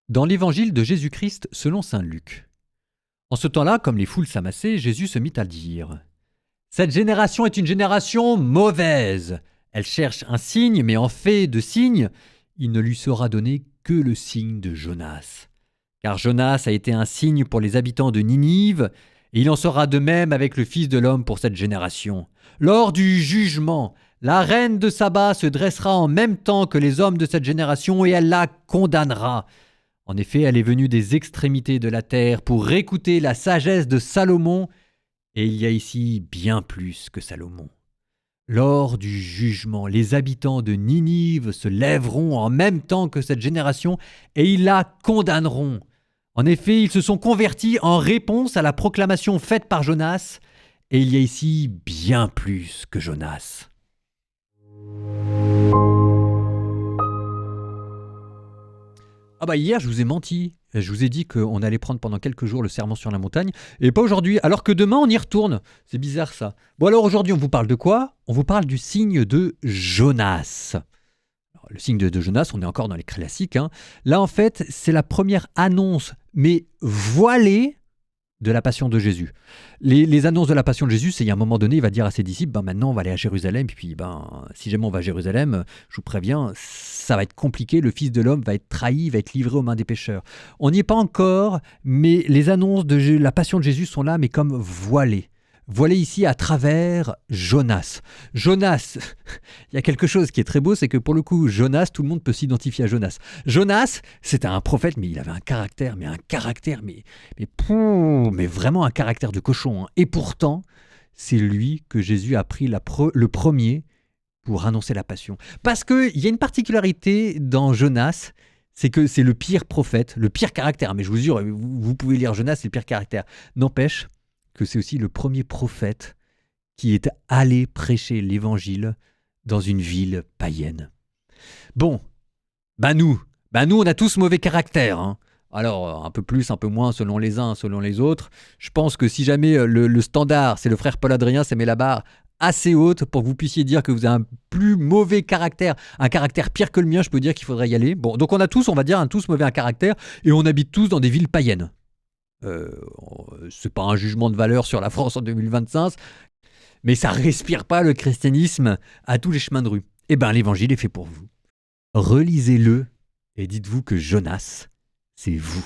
Dans l'évangile de Jésus-Christ selon saint Luc. En ce temps-là, comme les foules s'amassaient, Jésus se mit à dire : « Cette génération est une génération mauvaise. Elle cherche un signe, mais en fait de signe, il ne lui sera donné que le signe de Jonas. Car Jonas a été un signe pour les habitants de Ninive, et il en sera de même avec le Fils de l'homme pour cette génération. Lors du jugement, la reine de Saba se dressera en même temps que les hommes de cette génération et elle la condamnera. En effet, elle est venue des extrémités de la terre pour écouter la sagesse de Salomon, et il y a ici bien plus que Salomon. Lors du jugement, les habitants de Ninive se lèveront en même temps que cette génération et ils la condamneront. En effet, ils se sont convertis en réponse à la proclamation faite par Jonas, et il y a ici bien plus que Jonas. Hier, je vous ai menti. Je vous ai dit qu'on allait prendre pendant quelques jours le sermon sur la montagne, et pas aujourd'hui, alors que demain on y retourne. C'est bizarre ça. Bon alors aujourd'hui on vous parle de quoi ? On vous parle du signe de Jonas. Alors, le signe de Jonas, on est encore dans les classiques. Là en fait, c'est la première annonce, mais voilée, de la passion de Jésus. Les annonces de la passion de Jésus, c'est il y a un moment donné, il va dire à ses disciples, maintenant on va aller à Jérusalem, puis si jamais on va à Jérusalem, je vous préviens, ça va être compliqué, le Fils de l'homme va être trahi, va être livré aux mains des pécheurs. On n'y est pas encore, mais les annonces de la passion de Jésus sont là, mais comme voilées. Voilées ici à travers Jonas. Jonas, il y a quelque chose qui est très beau, c'est que pour le coup, Jonas, tout le monde peut s'identifier à Jonas. Jonas, c'était un prophète, mais il avait un caractère, mais vraiment un caractère de cochon. Et pourtant, c'est lui que Jésus a pris le premier pour annoncer la passion. Parce qu'il y a une particularité dans Jonas, c'est que c'est le pire prophète, le pire caractère. Mais je vous jure, vous pouvez lire Jonas, c'est le pire caractère. N'empêche que c'est aussi le premier prophète qui est allé prêcher l'évangile dans une ville païenne. Bon, nous, on a tous mauvais caractère. Alors, un peu plus, un peu moins, selon les uns, selon les autres. Je pense que si jamais le standard, c'est le frère Paul-Adrien, ça met la barre assez haute pour que vous puissiez dire que vous avez un plus mauvais caractère, un caractère pire que le mien, je peux dire qu'il faudrait y aller. Bon, donc on a tous, on va dire, tous mauvais un caractère, et on habite tous dans des villes païennes. C'est pas un jugement de valeur sur la France en 2025, mais ça respire pas le christianisme à tous les chemins de rue. L'évangile est fait pour vous. Relisez-le et dites-vous que Jonas, c'est vous.